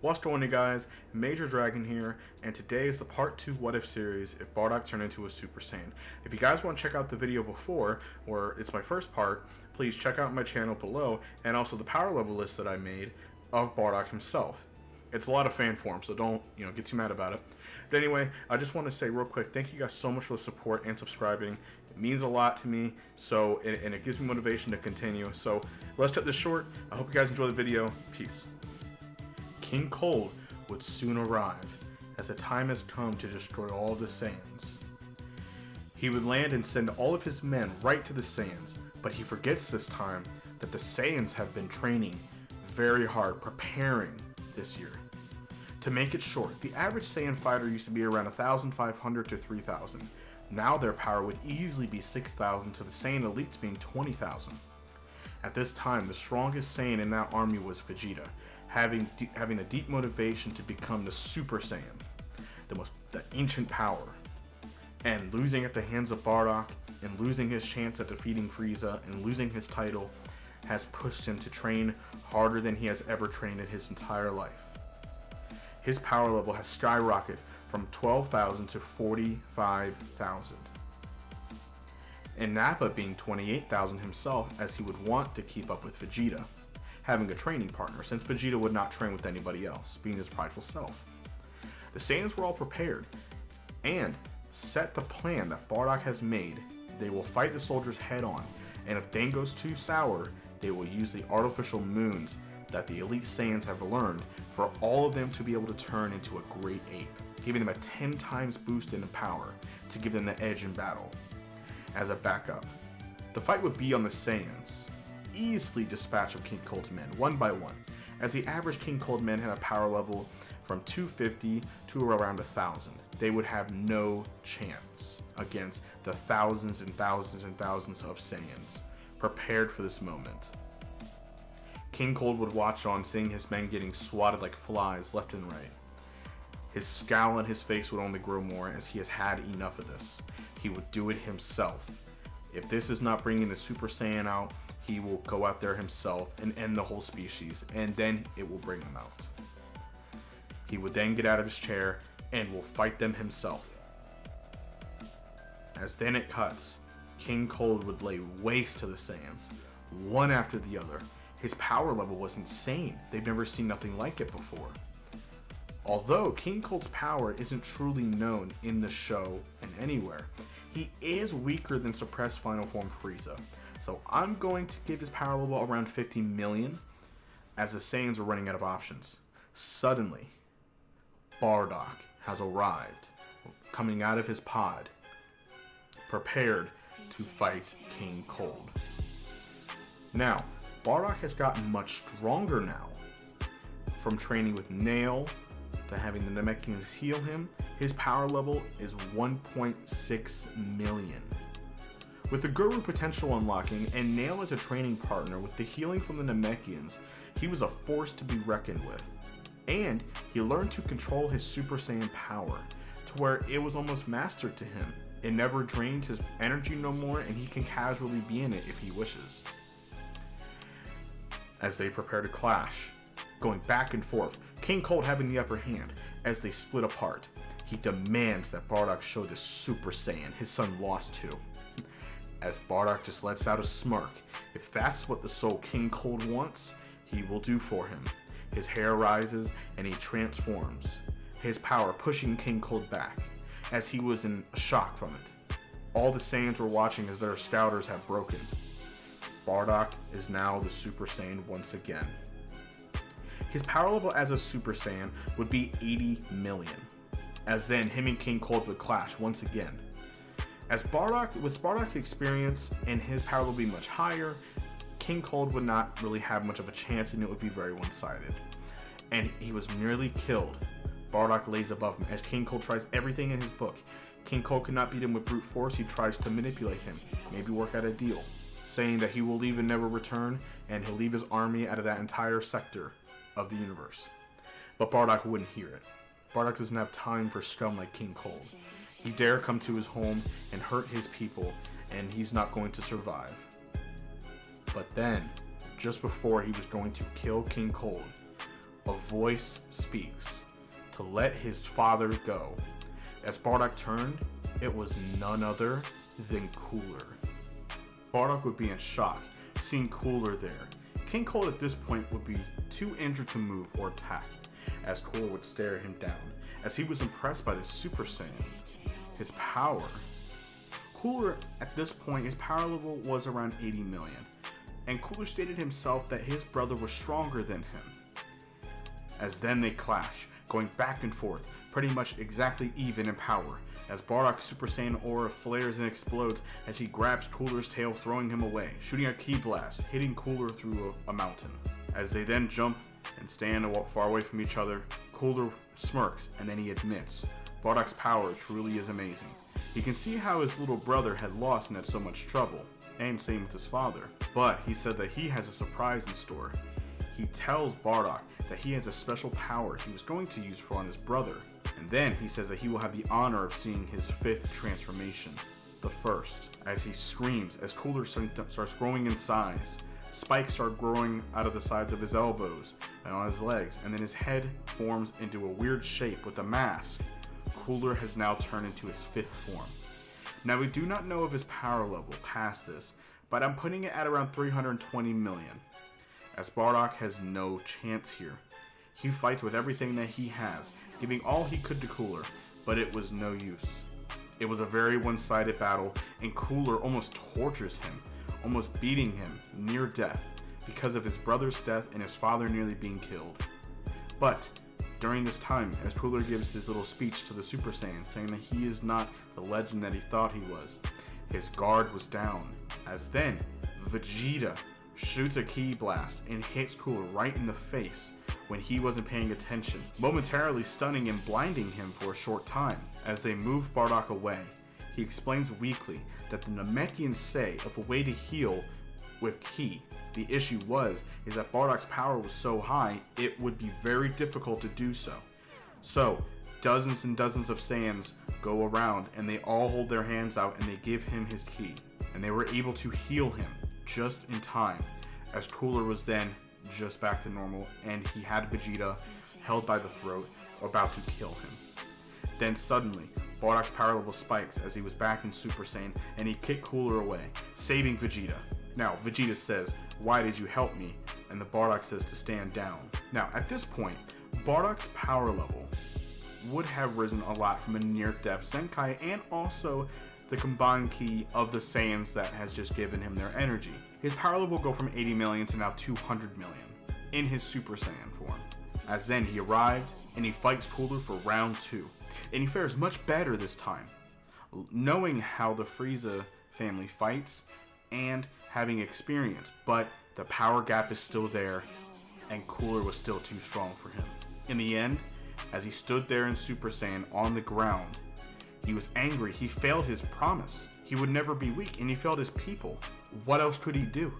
What's going on, guys? Major Dragon here, and today is the part 2 What If series if Bardock turned into a Super Saiyan. If you guys want to check out the video before, or it's my first part, please check out my channel below, and also the power level list that I made of Bardock himself. It's a lot of fan form, so don't get too mad about it. But anyway, I just want to say real quick, thank you guys so much for the support and subscribing. It means a lot to me, so and it gives me motivation to continue. So let's cut this short. I hope you guys enjoy the video. Peace. King Cold would soon arrive, as the time has come to destroy all of the Saiyans. He would land and send all of his men right to the Saiyans, but he forgets this time that the Saiyans have been training very hard, preparing this year. To make it short, the average Saiyan fighter used to be around 1,500 to 3,000. Now their power would easily be 6,000 to the Saiyan elites being 20,000. At this time, the strongest Saiyan in that army was Vegeta, having the deep motivation to become the Super Saiyan, the ancient power. And losing at the hands of Bardock, and losing his chance at defeating Frieza, and losing his title, has pushed him to train harder than he has ever trained in his entire life. His power level has skyrocketed from 12,000 to 45,000. And Nappa being 28,000 himself, as he would want to keep up with Vegeta, having a training partner, since Vegeta would not train with anybody else, being his prideful self. The Saiyans were all prepared, and set the plan that Bardock has made. They will fight the soldiers head on, and if things goes too sour, they will use the artificial moons that the elite Saiyans have learned for all of them to be able to turn into a great ape, giving them a 10 times boost in power to give them the edge in battle. As a backup, the fight would be on the Saiyans easily dispatch of King Cold's men one by one, as the average King Cold men had a power level from 250 to around 1,000. They would have no chance against the thousands and thousands and thousands of Saiyans prepared for this moment. King Cold would watch on, seeing his men getting swatted like flies left and right. His scowl on his face would only grow more, as he has had enough of this. He would do it himself. If this is not bringing the Super Saiyan out, he will go out there himself and end the whole species, and then it will bring him out. He would then get out of his chair and will fight them himself. As then it cuts, King Cold would lay waste to the Saiyans, one after the other. His power level was insane. They've never seen nothing like it before. Although King Cold's power isn't truly known in the show and anywhere, he is weaker than suppressed final form Frieza. So I'm going to give his power level around 50 million, as the Saiyans are running out of options. Suddenly, Bardock has arrived, coming out of his pod, prepared to fight King Cold. Now, Bardock has gotten much stronger now. From training with Nail to having the Namekians heal him, his power level is 1.6 million. With the Guru potential unlocking and Nail as a training partner with the healing from the Namekians, he was a force to be reckoned with. And he learned to control his Super Saiyan power, to where it was almost mastered to him. It never drained his energy no more, and he can casually be in it if he wishes. As they prepare to clash, going back and forth, King Cold having the upper hand. As they split apart, he demands that Bardock show the Super Saiyan his son lost to. As Bardock just lets out a smirk. If that's what the soul King Cold wants, he will do for him. His hair rises and he transforms, his power pushing King Cold back, as he was in shock from it. All the Saiyans were watching as their scouters have broken. Bardock is now the Super Saiyan once again. His power level as a Super Saiyan would be 80 million, as then him and King Cold would clash once again. As with Bardock's experience and his power will be much higher, King Cold would not really have much of a chance, and it would be very one-sided. And he was nearly killed. Bardock lays above him as King Cold tries everything in his book. King Cold could not beat him with brute force. He tries to manipulate him, maybe work out a deal, saying that he will leave and never return, and he'll leave his army out of that entire sector of the universe. But Bardock wouldn't hear it. Bardock doesn't have time for scum like King Cold. He dare come to his home and hurt his people, and he's not going to survive. But then, just before he was going to kill King Cold, a voice speaks to let his father go. As Bardock turned, it was none other than Cooler. Bardock would be in shock, seeing Cooler there. King Cold at this point would be too injured to move or attack, as Cooler would stare him down, as he was impressed by the Super Saiyan, his power. Cooler, at this point, his power level was around 80 million, and Cooler stated himself that his brother was stronger than him. As then they clash, going back and forth, pretty much exactly even in power, as Bardock's Super Saiyan aura flares and explodes as he grabs Cooler's tail, throwing him away, shooting a ki blast, hitting Cooler through a mountain. As they then jump and stand far away from each other, Cooler smirks and then he admits, Bardock's power truly is amazing. He can see how his little brother had lost and had so much trouble, and same with his father, but he said that he has a surprise in store. He tells Bardock that he has a special power he was going to use on his brother, and then he says that he will have the honor of seeing his 5th transformation, the first, as he screams as Cooler starts growing in size. Spikes start growing out of the sides of his elbows and on his legs, and then his head forms into a weird shape with a mask. Cooler has now turned into his 5th form. Now we do not know of his power level past this, but I'm putting it at around 320 million, as Bardock has no chance here. He fights with everything that he has, giving all he could to Cooler, but it was no use. It was a very one-sided battle, and Cooler almost tortures him, almost beating him near death because of his brother's death and his father nearly being killed. But during this time, as Cooler gives his little speech to the Super Saiyan, saying that he is not the legend that he thought he was, his guard was down, as then Vegeta shoots a ki blast and hits Cooler right in the face when he wasn't paying attention, momentarily stunning and blinding him for a short time. As they move Bardock away, he explains weakly that the Namekians say of a way to heal with ki. The issue is that Bardock's power was so high, it would be very difficult to do so. So, dozens and dozens of Saiyans go around and they all hold their hands out and they give him his ki. And they were able to heal him just in time, as Cooler was then just back to normal and he had Vegeta held by the throat, about to kill him. Then suddenly, Bardock's power level spikes as he was back in Super Saiyan and he kicked Cooler away, saving Vegeta. Now, Vegeta says, "Why did you help me?" And the Bardock says to stand down. Now, at this point, Bardock's power level would have risen a lot from a near-death Senkai and also the combined ki of the Saiyans that has just given him their energy. His power level will go from 80 million to now 200 million in his Super Saiyan form. As then he arrived and he fights Cooler for round 2. And he fares much better this time, knowing how the Frieza family fights and having experience, but the power gap is still there and Cooler was still too strong for him. In the end, as he stood there in Super Saiyan on the ground, he was angry. He failed his promise. He would never be weak, and he failed his people. What else could he do?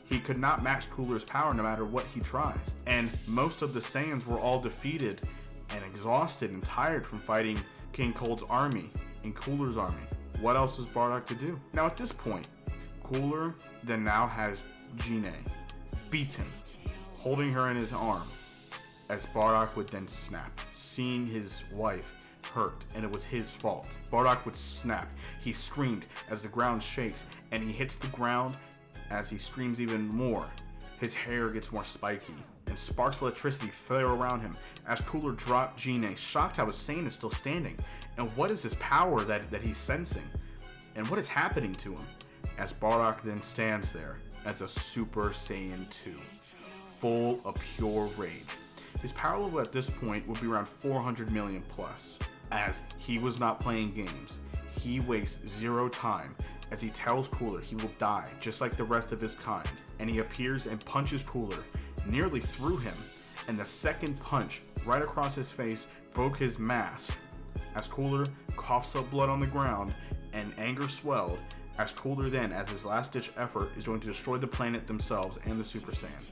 He could not match Cooler's power no matter what he tries. And most of the Saiyans were all defeated and exhausted and tired from fighting King Cold's army and Cooler's army. What else is Bardock to do? Now at this point, Cooler then now has Gine beaten, holding her in his arm, as Bardock would then snap, seeing his wife hurt, and it was his fault. Bardock would snap. He screamed as the ground shakes, and he hits the ground. As he screams even more, his hair gets more spiky, and sparks of electricity flare around him as Cooler dropped Gine, shocked how his Saiyan is still standing. And what is his power that he's sensing? And what is happening to him? As Bardock then stands there as a Super Saiyan 2, full of pure rage. His power level at this point would be around 400 million plus. As he was not playing games, he wastes zero time as he tells Cooler he will die just like the rest of his kind, and he appears and punches Cooler nearly through him, and the second punch right across his face broke his mask as Cooler coughs up blood on the ground and anger swelled, as Cooler then, as his last ditch effort, is going to destroy the planet themselves and the Super Saiyan.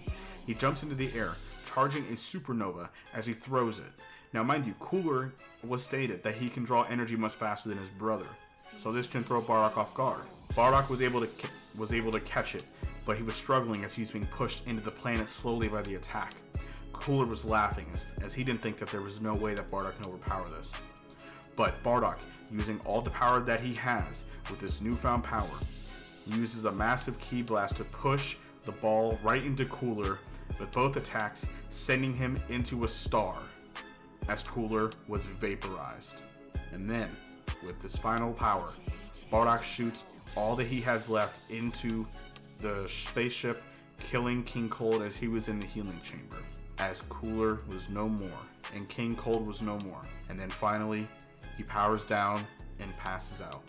He jumps into the air, charging a supernova as he throws it. Now mind you, Cooler was stated that he can draw energy much faster than his brother, so this can throw Bardock off guard. Bardock was able to catch it, but he was struggling as he was being pushed into the planet slowly by the attack. Cooler was laughing as he didn't think that there was no way that Bardock can overpower this. But Bardock, using all the power that he has with this newfound power, uses a massive ki blast to push the ball right into Cooler with both attacks, sending him into a star as Cooler was vaporized. And then, with this final power, Bardock shoots all that he has left into the spaceship, killing King Cold as he was in the healing chamber, as Cooler was no more and King Cold was no more. And then finally, he powers down and passes out,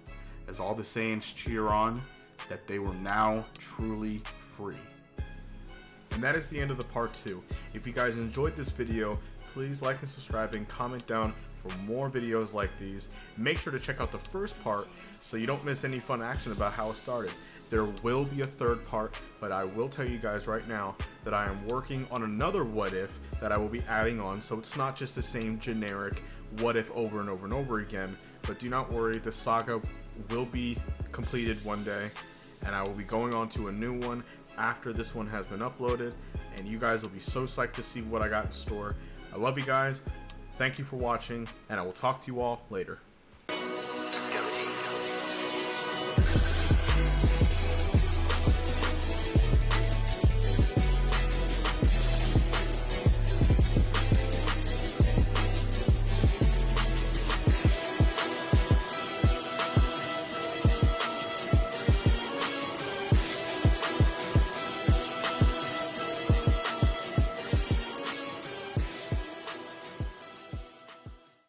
as all the Saiyans cheer on that they were now truly free. And that is the end of the part 2. If you guys enjoyed this video, please like and subscribe and comment down for more videos like these. Make sure to check out the first part so you don't miss any fun action about how it started. There will be a third part, but I will tell you guys right now that I am working on another what if that I will be adding on, so it's not just the same generic what if over and over and over again. But do not worry, the saga will be completed one day, and I will be going on to a new one after this one has been uploaded, and you guys will be so psyched to see what I got in store. I love you guys. Thank you for watching, and I will talk to you all later.